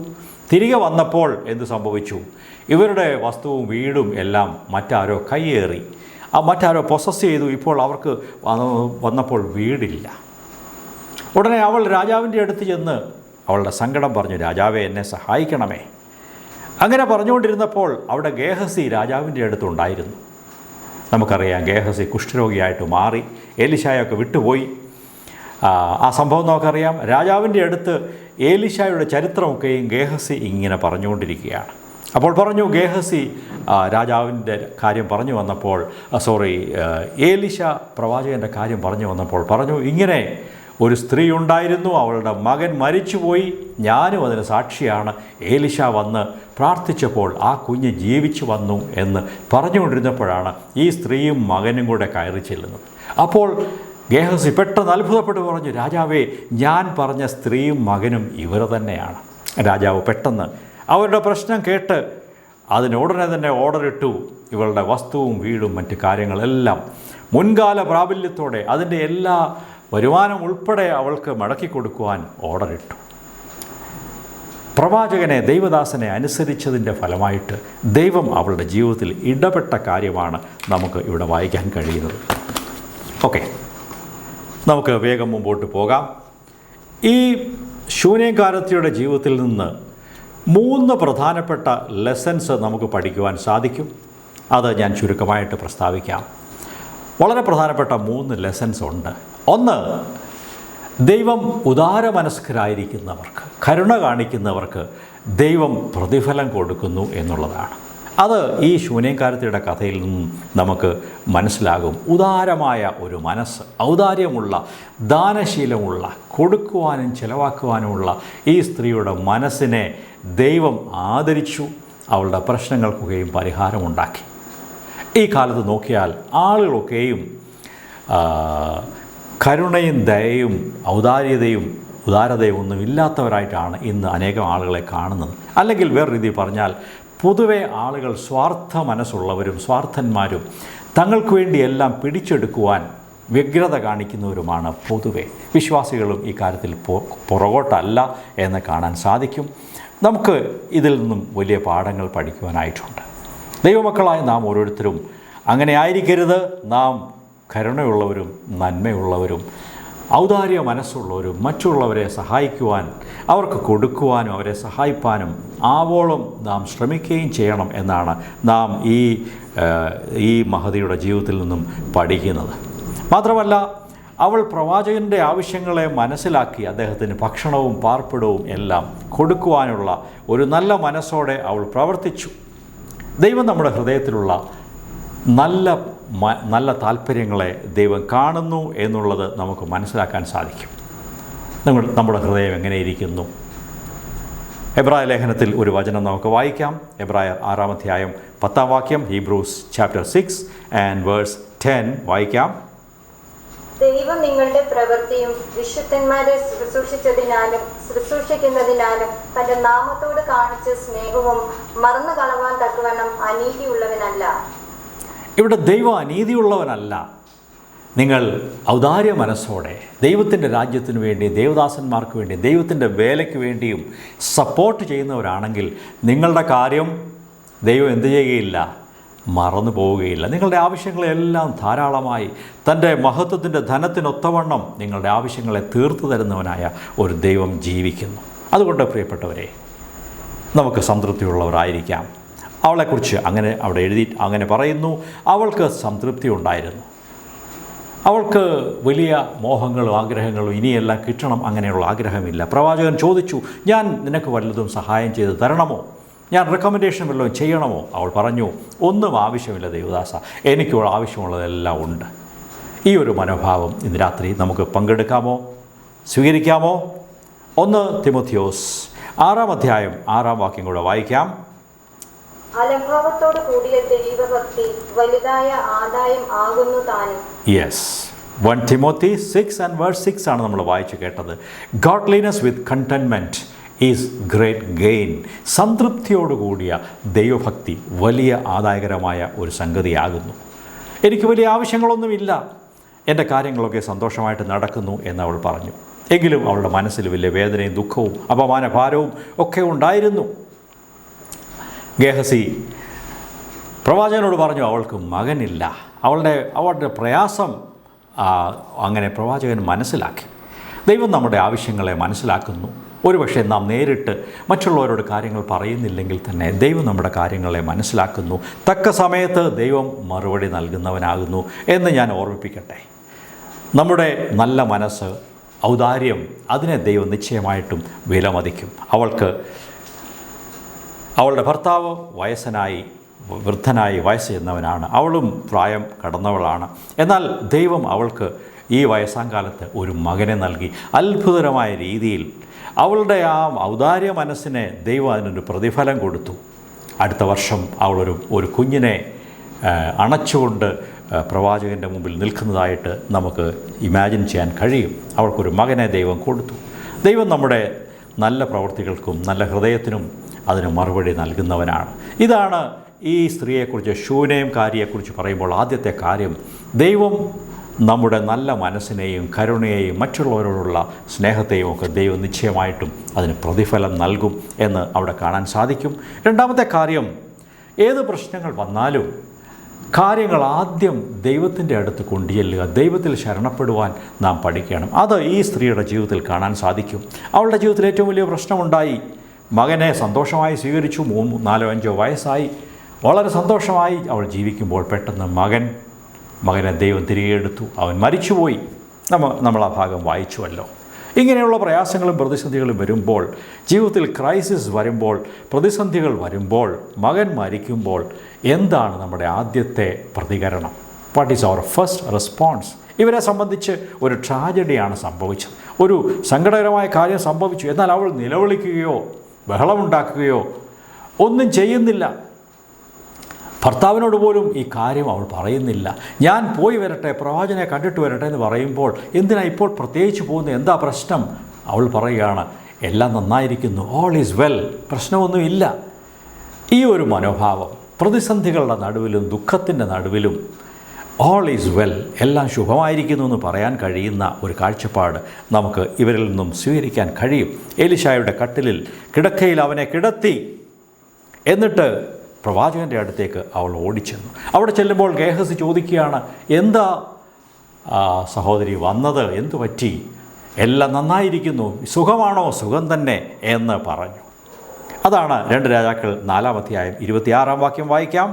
തിരികെ വന്നപ്പോൾ എന്ത് സംഭവിച്ചു? ഇവരുടെ വസ്തുവും വീടും എല്ലാം മറ്റാരോ കയ്യേറി. മറ്റാരോ പൊസസ് ചെയ്തു. ഇപ്പോൾ അവർക്ക് വന്നപ്പോൾ വീടില്ല. ഉടനെ അവൾ രാജാവിൻ്റെ അടുത്ത് ചെന്ന് അവളുടെ സങ്കടം പറഞ്ഞു, രാജാവേ, എന്നെ സഹായിക്കണമേ. അങ്ങനെ പറഞ്ഞുകൊണ്ടിരുന്നപ്പോൾ അവിടെ ഗേഹസി രാജാവിൻ്റെ അടുത്തുണ്ടായിരുന്നു. നമുക്കറിയാം, ഗേഹസി കുഷ്ഠരോഗിയായിട്ട് മാറി, എലീശായൊക്കെ വിട്ടുപോയി. ആ സംഭവം നമുക്കറിയാം. രാജാവിൻ്റെ അടുത്ത് എലീശായുടെ ചരിത്രമൊക്കെയും ഗേഹസി ഇങ്ങനെ പറഞ്ഞുകൊണ്ടിരിക്കുകയാണ്. അപ്പോൾ പറഞ്ഞു, ഗേഹസി രാജാവിൻ്റെ കാര്യം പറഞ്ഞു വന്നപ്പോൾ എലീശ പ്രവാചകൻ്റെ കാര്യം പറഞ്ഞു വന്നപ്പോൾ പറഞ്ഞു, ഇങ്ങനെ ഒരു സ്ത്രീ ഉണ്ടായിരുന്നു, അവളുടെ മകൻ മരിച്ചുപോയി, ഞാനും അതിന് സാക്ഷിയാണ്. എലീശ വന്ന് പ്രാർത്ഥിച്ചപ്പോൾ ആ കുഞ്ഞ് ജീവിച്ചു വന്നു എന്ന് പറഞ്ഞുകൊണ്ടിരുന്നപ്പോഴാണ് ഈ സ്ത്രീയും മകനും കൂടെ കയറി ചെല്ലുന്നത്. അപ്പോൾ ഗേഹസി പെട്ടെന്ന് അത്ഭുതപ്പെട്ട് പറഞ്ഞു, രാജാവേ, ഞാൻ പറഞ്ഞ സ്ത്രീയും മകനും ഇവർ തന്നെയാണ്. രാജാവ് പെട്ടെന്ന് അവരുടെ പ്രശ്നം കേട്ട് അതിനുടനെ തന്നെ ഓർഡറിട്ടു. ഇവളുടെ വസ്തുവും വീടും മറ്റ് കാര്യങ്ങളെല്ലാം മുൻകാല പ്രാബല്യത്തോടെ അതിൻ്റെ എല്ലാ വരുമാനം ഉൾപ്പെടെ അവൾക്ക് മടക്കി കൊടുക്കുവാൻ ഓർഡറിട്ടു. പ്രവാചകനെ, ദൈവദാസനെ അനുസരിച്ചതിൻ്റെ ഫലമായിട്ട് ദൈവം അവളുടെ ജീവിതത്തിൽ ഇടപെട്ട കാര്യമാണ് നമുക്ക് ഇവിടെ വായിക്കാൻ കഴിയുന്നത്. ഓക്കെ, നമുക്ക് വേഗം മുമ്പോട്ട് പോകാം. ഈ ശൂന്യക്കാരത്തിയുടെ ജീവിതത്തിൽ നിന്ന് 3 പ്രധാനപ്പെട്ട ലെസൺസ് നമുക്ക് പഠിക്കുവാൻ സാധിക്കും. അത് ഞാൻ ചുരുക്കമായിട്ട് പ്രസ്താവിക്കാം. വളരെ പ്രധാനപ്പെട്ട 3 ലെസൺസ് ഉണ്ട്. ഒന്ന്, ദൈവം ഉദാരമനസ്കരായിരിക്കുന്നവർക്ക്, കരുണ കാണിക്കുന്നവർക്ക് ദൈവം പ്രതിഫലം കൊടുക്കുന്നു എന്നുള്ളതാണ്. അത് ഈ ശൂന്യക്കാരത്തിയുടെ കഥയിൽ നിന്നും നമുക്ക് മനസ്സിലാകും. ഉദാരമായ ഒരു മനസ്സ്, ഔദാര്യമുള്ള, ദാനശീലമുള്ള, കൊടുക്കുവാനും ചെലവാക്കുവാനുമുള്ള ഈ സ്ത്രീയുടെ മനസ്സിനെ ദൈവം ആദരിച്ചു. അവളുടെ പ്രശ്നങ്ങൾക്കൊക്കെയും പരിഹാരമുണ്ടാക്കി. ഈ കാലത്ത് നോക്കിയാൽ ആളുകളൊക്കെയും കരുണയും ദയയും ഔദാര്യതയും ഉദാരതയും ഒന്നും ഇല്ലാത്തവരായിട്ടാണ് ഇന്ന് അനേകം ആളുകളെ കാണുന്നത്. അല്ലെങ്കിൽ വേറെ രീതിയിൽ പറഞ്ഞാൽ, പൊതുവെ ആളുകൾ സ്വാർത്ഥ മനസ്സുള്ളവരും സ്വാർത്ഥന്മാരും തങ്ങൾക്ക് വേണ്ടി എല്ലാം പിടിച്ചെടുക്കുവാൻ വ്യഗ്രത കാണിക്കുന്നവരുമാണ് പൊതുവെ. വിശ്വാസികളും ഈ കാര്യത്തിൽ പുറകോട്ടല്ല എന്ന് കാണാൻ സാധിക്കും. നമുക്ക് ഇതിൽ നിന്നും വലിയ പാഠങ്ങൾ പഠിക്കുവാനായിട്ടുണ്ട്. ദൈവമക്കളായ നാം ഓരോരുത്തരും അങ്ങനെ ആയിരിക്കരുത്. നാം കരുണയുള്ളവരും നന്മയുള്ളവരും ഔദാര്യ മനസ്സുള്ളവരും മറ്റുള്ളവരെ സഹായിക്കുവാൻ, അവർക്ക് കൊടുക്കുവാനും അവരെ സഹായിപ്പാനും ആവോളം നാം ശ്രമിക്കുകയും ചെയ്യണം എന്നാണ് നാം ഈ മഹതിയുടെ ജീവിതത്തിൽ നിന്നും പഠിക്കുന്നത്. മാത്രമല്ല, അവൾ പ്രവാചകൻ്റെ ആവശ്യങ്ങളെ മനസ്സിലാക്കി അദ്ദേഹത്തിന് ഭക്ഷണവും പാർപ്പിടവും എല്ലാം കൊടുക്കുവാനുള്ള ഒരു നല്ല മനസ്സോടെ അവൾ പ്രവർത്തിച്ചു. ദൈവം നമ്മുടെ ഹൃദയത്തിലുള്ള നല്ല താല്പര്യങ്ങളെ ദൈവം കാണുന്നു എന്നുള്ളത് നമുക്ക് മനസ്സിലാക്കാൻ സാധിക്കും. നമ്മുടെ ഹൃദയം എങ്ങനെയിരിക്കുന്നു? എബ്രായ ലേഖനത്തിൽ ഒരു വചനം നമുക്ക് വായിക്കാം. എബ്രായർ 6-ാം അധ്യായം 10-ാം വാക്യം, ഹീബ്രൂസ് ചാപ്റ്റർ 6 and verse 10 വായിക്കാം. ദൈവം നിങ്ങളുടെ പ്രവൃത്തിയും വിശുദ്ധന്മാരെ ശുശ്രൂഷിച്ചതിനാലും ശുശ്രൂഷിക്കുന്നതിനാലും തന്റെ നാമത്തോട് കാണിച്ച സ്നേഹവും മറന്നു കളവാൻ തക്കവണ്ണം അനീതിയുള്ളവനല്ല. ഇവിടെ ദൈവം അനീതിയുള്ളവനല്ല. നിങ്ങൾ ഔദാര്യ മനസ്സോടെ ദൈവത്തിൻ്റെ രാജ്യത്തിന് വേണ്ടി, ദേവദാസന്മാർക്ക് വേണ്ടി, ദൈവത്തിൻ്റെ വേലയ്ക്ക് വേണ്ടിയും സപ്പോർട്ട് ചെയ്യുന്നവരാണെങ്കിൽ നിങ്ങളുടെ കാര്യം ദൈവം എന്ത് ചെയ്യുകയില്ല, മറന്നു പോവുകയില്ല. നിങ്ങളുടെ ആവശ്യങ്ങളെല്ലാം ധാരാളമായി തൻ്റെ മഹത്വത്തിൻ്റെ ധനത്തിനൊത്തവണ്ണം നിങ്ങളുടെ ആവശ്യങ്ങളെ തീർത്തു തരുന്നവനായ ഒരു ദൈവം ജീവിക്കുന്നു. അതുകൊണ്ട് പ്രിയപ്പെട്ടവരെ, നമുക്ക് സംതൃപ്തിയുള്ളവരായിരിക്കാം. അവളെക്കുറിച്ച് അങ്ങനെ പറയുന്നു, അവൾക്ക് സംതൃപ്തി ഉണ്ടായിരുന്നു. അവൾക്ക് വലിയ മോഹങ്ങളും ആഗ്രഹങ്ങളും ഇനിയെല്ലാം കിട്ടണം അങ്ങനെയുള്ള ആഗ്രഹമില്ല. പ്രവാചകൻ ചോദിച്ചു, ഞാൻ നിനക്ക് വല്ലതും സഹായം ചെയ്ത് തരണമോ, ഞാൻ റെക്കമെൻഡേഷൻ വല്ലതും ചെയ്യണമോ? അവൾ പറഞ്ഞു, ഒന്നും ആവശ്യമില്ല ദൈവദാസ, എനിക്ക് ആവശ്യമുള്ളതെല്ലാം ഉണ്ട്. ഈ ഒരു മനോഭാവം ഇന്ന് രാത്രി നമുക്ക് പങ്കെടുക്കാമോ, സ്വീകരിക്കാമോ? 1 തിമോഥെയോസ് 6-ാം അധ്യായം 6-ാം വാക്യം കൂടെ വായിക്കാം. അലംഭാവത്തോട് കൂടിയ ദൈവഭക്തി വലുതായ ആദായം ആകുന്നു താനും. യെസ്, 1 Timothy 6 and verse 6 ആണ് നമ്മൾ വായിച്ചു കേട്ടത്. Godliness with contentment is great gain. സംതൃപ്തിയോടുകൂടിയ ദൈവഭക്തി വലിയ ആദായകരമായ ഒരു സംഗതിയാകുന്നു. എനിക്ക് വലിയ ആവശ്യങ്ങളൊന്നുമില്ല, എൻ്റെ കാര്യങ്ങളൊക്കെ സന്തോഷമായിട്ട് നടക്കുന്നു എന്നവൾ പറഞ്ഞു. എങ്കിലും അവളുടെ മനസ്സിൽ വലിയ വേദനയും ദുഃഖവും അപമാനഭാരവും ഒക്കെ ഉണ്ടായിരുന്നു. ഗേഹസി പ്രവാചകനോട് പറഞ്ഞു, അവൾക്ക് മകനില്ല, അവളുടെ പ്രയാസം അങ്ങനെ പ്രവാചകൻ മനസ്സിലാക്കി. ദൈവം നമ്മുടെ ആവശ്യങ്ങളെ മനസ്സിലാക്കുന്നു. ഒരുപക്ഷെ നാം നേരിട്ട് മറ്റുള്ളവരോട് കാര്യങ്ങൾ പറയുന്നില്ലെങ്കിൽ തന്നെ ദൈവം നമ്മുടെ കാര്യങ്ങളെ മനസ്സിലാക്കുന്നു. തക്ക സമയത്ത് ദൈവം മറുപടി നൽകുന്നവനാകുന്നു എന്ന് ഞാൻ ഓർമ്മിപ്പിക്കട്ടെ. നമ്മുടെ നല്ല മനസ്സ്, ഔദാര്യം, അതിനെ ദൈവം നിശ്ചയമായിട്ടും വിലമതിക്കും. അവളുടെ ഭർത്താവ് വൃദ്ധനായി വയസ്സ് ചെന്നവനാണ്. അവളും പ്രായം കടന്നവളാണ്. എന്നാൽ ദൈവം അവൾക്ക് ഈ വയസ്സാം കാലത്ത് ഒരു മകനെ നൽകി. അത്ഭുതകരമായ രീതിയിൽ അവളുടെ ആ ഔദാര്യ മനസ്സിനെ ദൈവം അതിനൊരു പ്രതിഫലം കൊടുത്തു. അടുത്ത വർഷം അവളൊരു കുഞ്ഞിനെ അണച്ചുകൊണ്ട് പ്രവാചകൻ്റെ മുമ്പിൽ നിൽക്കുന്നതായിട്ട് നമുക്ക് ഇമാജിൻ ചെയ്യാൻ കഴിയും. അവൾക്കൊരു മകനെ ദൈവം കൊടുത്തു. ദൈവം നമ്മുടെ നല്ല പ്രവൃത്തികൾക്കും നല്ല ഹൃദയത്തിനും അതിന് മറുപടി നൽകുന്നവനാണ്. ഇതാണ് ഈ സ്ത്രീയെക്കുറിച്ച്, ശൂനേംകാരിയെക്കുറിച്ച് പറയുമ്പോൾ ആദ്യത്തെ കാര്യം. ദൈവം നമ്മുടെ നല്ല മനസ്സിനെയും കരുണയെയും മറ്റുള്ളവരോടുള്ള സ്നേഹത്തെയും ഒക്കെ ദൈവം നിശ്ചയമായിട്ടും അതിന് പ്രതിഫലം നൽകും എന്ന് അവിടെ കാണാൻ സാധിക്കും. രണ്ടാമത്തെ കാര്യം, ഏത് പ്രശ്നങ്ങൾ വന്നാലും കാര്യങ്ങൾ ആദ്യം ദൈവത്തിൻ്റെ അടുത്ത് കൊണ്ടുചെല്ലുക, ദൈവത്തിൽ ശരണപ്പെടുവാൻ നാം പഠിക്കണം. അത് ഈ സ്ത്രീയുടെ ജീവിതത്തിൽ കാണാൻ സാധിക്കും. അവളുടെ ജീവിതത്തിൽ ഏറ്റവും വലിയ പ്രശ്നമുണ്ടായി. മകനെ സന്തോഷമായി സ്വീകരിച്ചു. 3, 4, 5 വയസ്സായി. വളരെ സന്തോഷമായി അവൾ ജീവിക്കുമ്പോൾ പെട്ടെന്ന് മകനെ ദൈവം തിരികെ എടുത്തു. അവൻ മരിച്ചുപോയി. നമ്മൾ ആ ഭാഗം വായിച്ചുവല്ലോ. ഇങ്ങനെയുള്ള പ്രയാസങ്ങളും പ്രതിസന്ധികളും വരുമ്പോൾ, ജീവിതത്തിൽ ക്രൈസിസ് വരുമ്പോൾ, പ്രതിസന്ധികൾ വരുമ്പോൾ, മകൻ മരിക്കുമ്പോൾ എന്താണ് നമ്മുടെ ആദ്യത്തെ പ്രതികരണം? What is our first response? ഇവരെ സംബന്ധിച്ച് ഒരു ട്രാജഡിയാണ് സംഭവിച്ചത്. ഒരു സങ്കടകരമായ കാര്യം സംഭവിച്ചു. എന്നാൽ അവൾ നിലവിളിക്കുകയോ ബഹളമുണ്ടാക്കുകയോ ഒന്നും ചെയ്യുന്നില്ല. ഭർത്താവിനോട് പോലും ഈ കാര്യം അവൾ പറയുന്നില്ല. ഞാൻ പോയി വരട്ടെ, പ്രവാചകനെ കണ്ടിട്ട് വരട്ടെ എന്ന് പറയുമ്പോൾ എന്തിനാ ഇപ്പോൾ പ്രത്യേകിച്ച് പോകുന്നത്? എന്താ പ്രശ്നം? അവൾ പറയുകയാണ്, എല്ലാം നന്നായിരിക്കുന്നു, ഓൾ ഈസ് വെൽ, പ്രശ്നമൊന്നുമില്ല. ഈ ഒരു മനോഭാവം പ്രതിസന്ധികളുടെ നടുവിലും ദുഃഖത്തിൻ്റെ നടുവിലും ഓൾ ഈസ് വെൽ, എല്ലാം ശുഭമായിരിക്കുന്നു എന്ന് പറയാൻ കഴിയുന്ന ഒരു കാഴ്ചപ്പാട് നമുക്ക് ഇവരിൽ നിന്നും സ്വീകരിക്കാൻ കഴിയും. എലീശായുടെ കിടക്കയിൽ അവനെ കിടത്തി. എന്നിട്ട് പ്രവാചകൻ്റെ അടുത്തേക്ക് അവൾ ഓടിച്ചെന്നു. അവിടെ ചെല്ലുമ്പോൾ ഗേഹസി ചോദിക്കുകയാണ്, എന്താ സഹോദരി വന്നത്? എന്തു പറ്റി? എല്ലാം നന്നായിരിക്കുന്നു, സുഖമാണോ? സുഖം തന്നെ എന്ന് പറഞ്ഞു. അതാണ് 2 രാജാക്കൾ 4-ാം അധ്യായം 26-ാം വാക്യം വായിക്കാം.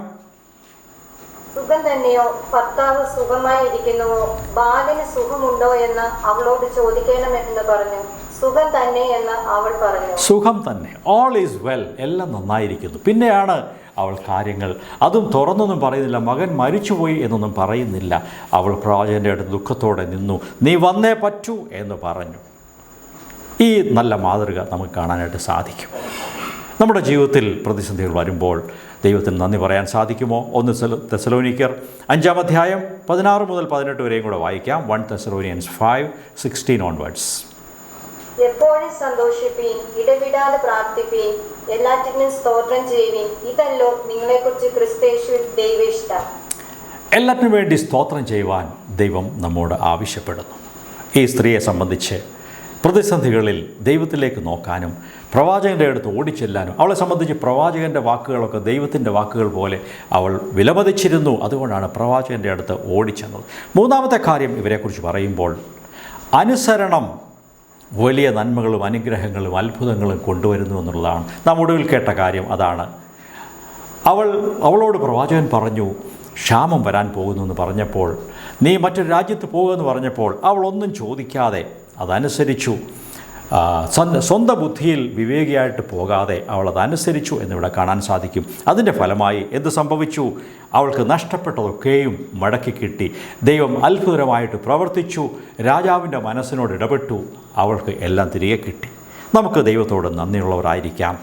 സുഖം തന്നെയോ? ഭർത്താവ് സുഖമായിരിക്കുന്നുവോ? ബാലന് സുഖമുണ്ടോ എന്ന് അവളോട് ചോദിക്കണമെന്ന് പറഞ്ഞു. സുഖം തന്നെ എന്ന് അവൾ പറഞ്ഞു. സുഖം തന്നെ, ഓൾ ഈസ് വെൽ, എല്ലാം നന്നായിരിക്കുന്നു. പിന്നെയാണ് അവൾ കാര്യങ്ങൾ, അതും തുറന്നൊന്നും പറയുന്നില്ല, മകൻ മരിച്ചുപോയി എന്നൊന്നും പറയുന്നില്ല. അവൾ പ്രവാചകൻ്റെ അടുത്ത് ദുഃഖത്തോടെ നിന്നു. നീ വന്നേ പറ്റൂ എന്ന് പറഞ്ഞു. ഈ നല്ല മാതൃക നമുക്ക് കാണാനായിട്ട് സാധിക്കും. നമ്മുടെ ജീവിതത്തിൽ പ്രതിസന്ധികൾ വരുമ്പോൾ ദൈവത്തിന് നന്ദി പറയാൻ സാധിക്കുമോ? 1 തെസ്സലോനിക്കർ 5-ാം അധ്യായം 16 മുതൽ 18 വരെയും കൂടെ വായിക്കാം. 1 Thessalonians 5:16 onwards. എപ്പോഴും സന്തോഷിപ്പീൻ, ഇടവിടാതെ പ്രാർത്ഥിപ്പീൻ, എല്ലാറ്റിനും സ്തോത്രം ചെയ്യുവീൻ. ഇതല്ലോ നിങ്ങളെക്കുറിച്ച് ക്രിസ്തയേശുവിൽ ദൈവേഷ്ടം. എല്ലാറ്റിനും വേണ്ടി സ്തോത്രം ചെയ്യുവാൻ ദൈവം നമ്മോട് ആവശ്യപ്പെടുന്നു. ഈ സ്ത്രീയെ സംബന്ധിച്ച് പ്രതിസന്ധികളിൽ ദൈവത്തിലേക്ക് നോക്കാനും പ്രവാചകൻ്റെ അടുത്ത് ഓടിച്ചെല്ലാനും, അവളെ സംബന്ധിച്ച് പ്രവാചകൻ്റെ വാക്കുകളൊക്കെ ദൈവത്തിൻ്റെ വാക്കുകൾ പോലെ അവൾ വിലമതിച്ചിരുന്നു. അതുകൊണ്ടാണ് പ്രവാചകൻ്റെ അടുത്ത് ഓടിച്ചെന്നത്. മൂന്നാമത്തെ കാര്യം ഇവരെക്കുറിച്ച് പറയുമ്പോൾ, അനുസരണം വലിയ നന്മകളും അനുഗ്രഹങ്ങളും അത്ഭുതങ്ങളും കൊണ്ടുവരുന്നു എന്നുള്ളതാണ്. നാം ഒടുവിൽ കേട്ട കാര്യം അതാണ്. അവളോട് പ്രവാചകൻ പറഞ്ഞു, ക്ഷാമം വരാൻ പോകുന്നു എന്ന് പറഞ്ഞപ്പോൾ, നീ മറ്റൊരു രാജ്യത്ത് പോകുമെന്ന് പറഞ്ഞപ്പോൾ അവൾ ഒന്നും ചോദിക്കാതെ അതനുസരിച്ചു. സ്വന്തം ബുദ്ധിയിൽ വിവേകിയായിട്ട് പോകാതെ അവൾ അതനുസരിച്ചു എന്നിവിടെ കാണാൻ സാധിക്കും. അതിൻ്റെ ഫലമായി എന്ത് സംഭവിച്ചു? അവൾക്ക് നഷ്ടപ്പെട്ടതൊക്കെയും മടക്കി കിട്ടി. ദൈവം അത്ഭുതകരമായിട്ട് പ്രവർത്തിച്ചു. രാജാവിൻ്റെ മനസ്സിനോട് ഇടപെട്ടു. അവൾക്ക് എല്ലാം തിരികെ കിട്ടി. നമുക്ക് ദൈവത്തോട് നന്ദിയുള്ളവരായിരിക്കാം.